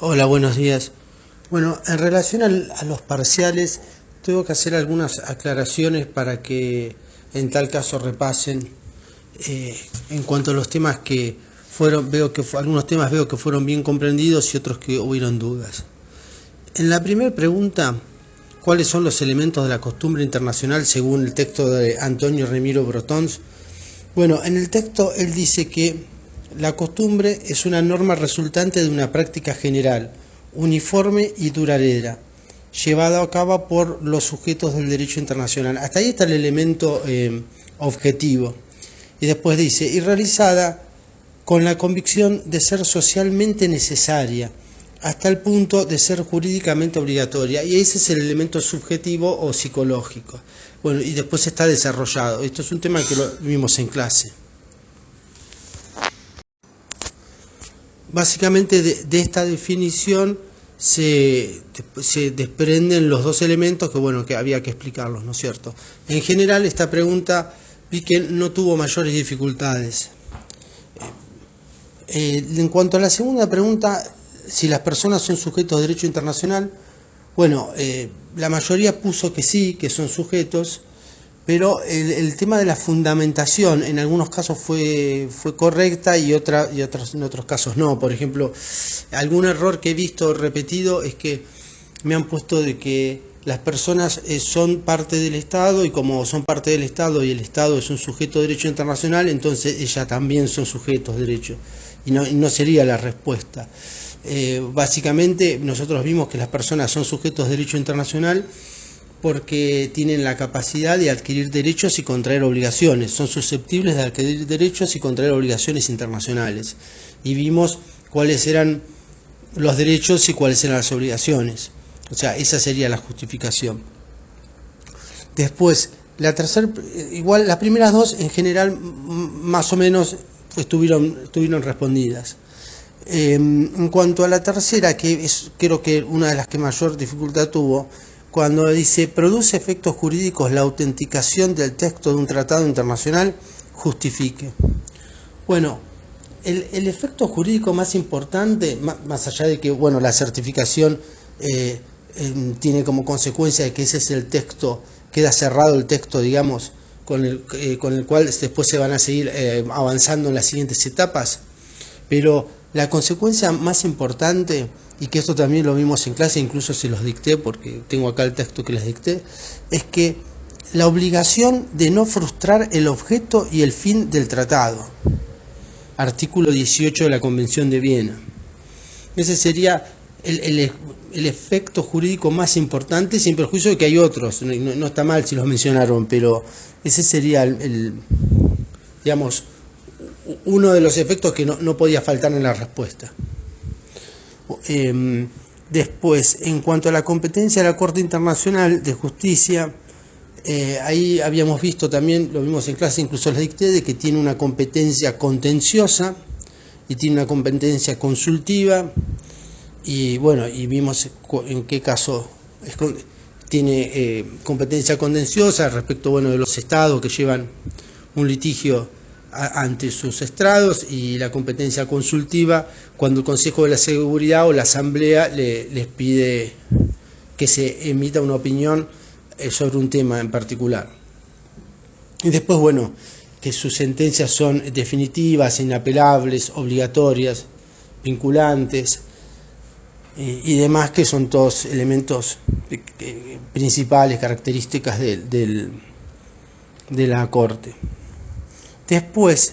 Hola, buenos días. Bueno, en relación a los parciales, tengo que hacer algunas aclaraciones para que en tal caso repasen en cuanto a los temas que fueron, algunos temas veo que fueron bien comprendidos y otros que hubieron dudas. En la primera pregunta, ¿cuáles son los elementos de la costumbre internacional según el texto de Antonio Remiro Brotons? Bueno, en el texto él dice que la costumbre es una norma resultante de una práctica general, uniforme y duradera, llevada a cabo por los sujetos del derecho internacional. Hasta ahí está el elemento objetivo. Y después dice, y realizada con la convicción de ser socialmente necesaria, hasta el punto de ser jurídicamente obligatoria. Y ese es el elemento subjetivo o psicológico. Bueno, y después está desarrollado. Esto es un tema que lo vimos en clase. Básicamente de esta definición se desprenden los dos elementos que había que explicarlos, ¿no es cierto? En general esta pregunta vi que no tuvo mayores dificultades. En cuanto a la segunda pregunta, si las personas son sujetos de derecho internacional, bueno, la mayoría puso que sí, que son sujetos, pero el tema de la fundamentación en algunos casos fue correcta y en otros casos no. Por ejemplo, algún error que he visto repetido es que me han puesto de que las personas son parte del Estado, y como son parte del Estado y el Estado es un sujeto de derecho internacional, entonces ellas también son sujetos de derecho, y no sería la respuesta. Básicamente nosotros vimos que las personas son sujetos de derecho internacional porque tienen la capacidad de adquirir derechos y contraer obligaciones, son susceptibles de adquirir derechos y contraer obligaciones internacionales. Y vimos cuáles eran los derechos y cuáles eran las obligaciones. O sea, esa sería la justificación. Después, igual las primeras dos en general más o menos estuvieron respondidas. En cuanto a la tercera, que es creo que una de las que mayor dificultad tuvo, cuando dice, produce efectos jurídicos la autenticación del texto de un tratado internacional, justifique. Bueno, el efecto jurídico más importante, más allá de que bueno, la certificación tiene como consecuencia de que ese es el texto, queda cerrado el texto, digamos, con el cual después se van a seguir avanzando en las siguientes etapas, pero la consecuencia más importante, y que esto también lo vimos en clase, incluso se los dicté porque tengo acá el texto que les dicté, es que la obligación de no frustrar el objeto y el fin del tratado, artículo 18 de la Convención de Viena. Ese sería el efecto jurídico más importante, sin perjuicio de que hay otros, no está mal si los mencionaron, pero ese sería digamos, uno de los efectos que no podía faltar en la respuesta. Después, en cuanto a la competencia de la Corte Internacional de Justicia, ahí habíamos visto también, lo vimos en clase, incluso les dicté, de que tiene una competencia contenciosa y tiene una competencia consultiva, y bueno, y vimos en qué caso tiene competencia contenciosa respecto de los estados que llevan un litigio ante sus estrados, y la competencia consultiva cuando el Consejo de la Seguridad o la Asamblea les pide que se emita una opinión sobre un tema en particular. Y después, bueno, que sus sentencias son definitivas, inapelables, obligatorias, vinculantes y demás, que son todos elementos principales, características de la Corte. Después,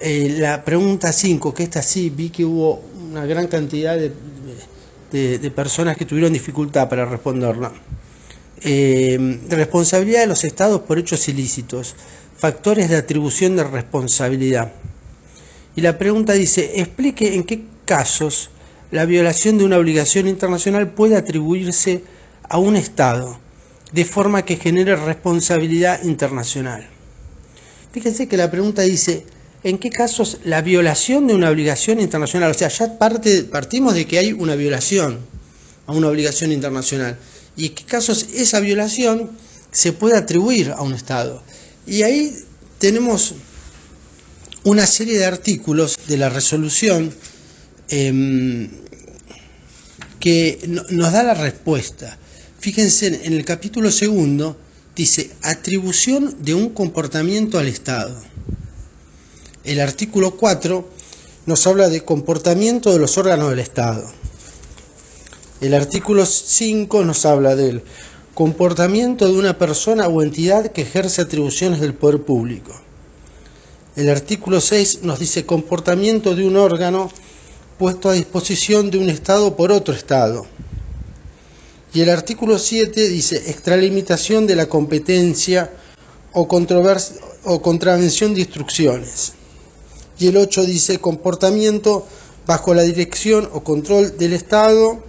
la pregunta 5, que esta sí vi que hubo una gran cantidad de personas que tuvieron dificultad para responderla. Responsabilidad de los estados por hechos ilícitos, factores de atribución de responsabilidad. Y la pregunta dice, explique en qué casos la violación de una obligación internacional puede atribuirse a un estado, de forma que genere responsabilidad internacional. Fíjense que la pregunta dice, ¿en qué casos la violación de una obligación internacional? O sea, ya partimos de que hay una violación a una obligación internacional. ¿Y en qué casos esa violación se puede atribuir a un Estado? Y ahí tenemos una serie de artículos de la resolución que nos da la respuesta. Fíjense, en el capítulo 2 dice atribución de un comportamiento al Estado. El artículo 4 nos habla de comportamiento de los órganos del Estado. El artículo 5 nos habla del comportamiento de una persona o entidad que ejerce atribuciones del poder público. El artículo 6 nos dice comportamiento de un órgano puesto a disposición de un Estado por otro Estado. Y el artículo 7 dice extralimitación de la competencia o contravención de instrucciones. Y el 8 dice comportamiento bajo la dirección o control del Estado.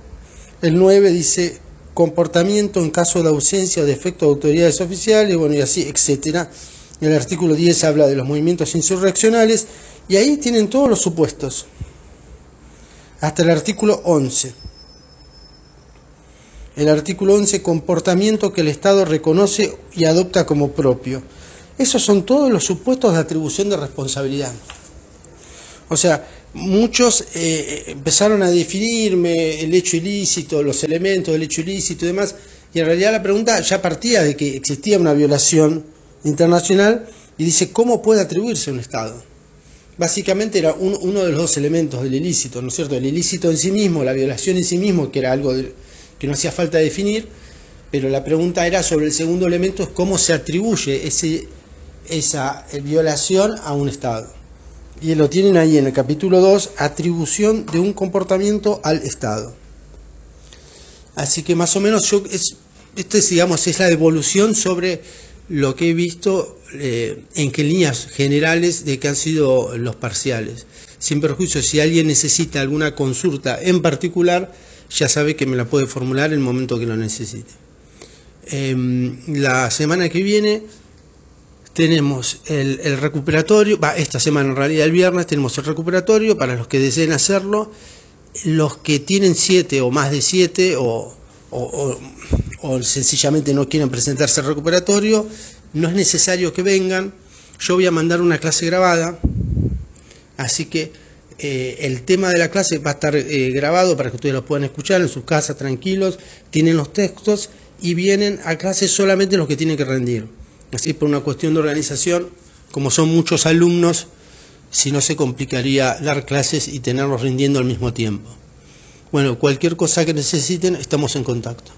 El 9 dice comportamiento en caso de ausencia o defecto de autoridades oficiales, bueno, y así, etcétera. El artículo 10 habla de los movimientos insurreccionales, y ahí tienen todos los supuestos, hasta el artículo 11. El artículo 11, comportamiento que el Estado reconoce y adopta como propio. Esos son todos los supuestos de atribución de responsabilidad. O sea, muchos empezaron a definirme el hecho ilícito, los elementos del hecho ilícito y demás, y en realidad la pregunta ya partía de que existía una violación internacional, y dice, ¿cómo puede atribuirse a un Estado? Básicamente era uno de los dos elementos del ilícito, ¿no es cierto? El ilícito en sí mismo, la violación en sí mismo, que era algo que no hacía falta definir, pero la pregunta era sobre el segundo elemento, es cómo se atribuye esa violación a un Estado. Y lo tienen ahí en el capítulo 2, atribución de un comportamiento al Estado. Así que más o menos esto es, digamos, es la devolución sobre lo que he visto en qué líneas generales de que han sido los parciales. Sin perjuicio, si alguien necesita alguna consulta en particular, ya sabe que me la puede formular en el momento que lo necesite. La semana que viene tenemos el recuperatorio, esta semana en realidad el viernes tenemos el recuperatorio para los que deseen hacerlo. Los que tienen 7 o más de 7 o sencillamente no quieren presentarse al recuperatorio, no es necesario que vengan. Yo voy a mandar una clase grabada, así que el tema de la clase va a estar grabado para que ustedes lo puedan escuchar en sus casas tranquilos, tienen los textos y vienen a clase solamente los que tienen que rendir. Así, por una cuestión de organización, como son muchos alumnos, si no se complicaría dar clases y tenerlos rindiendo al mismo tiempo. Bueno, cualquier cosa que necesiten, estamos en contacto.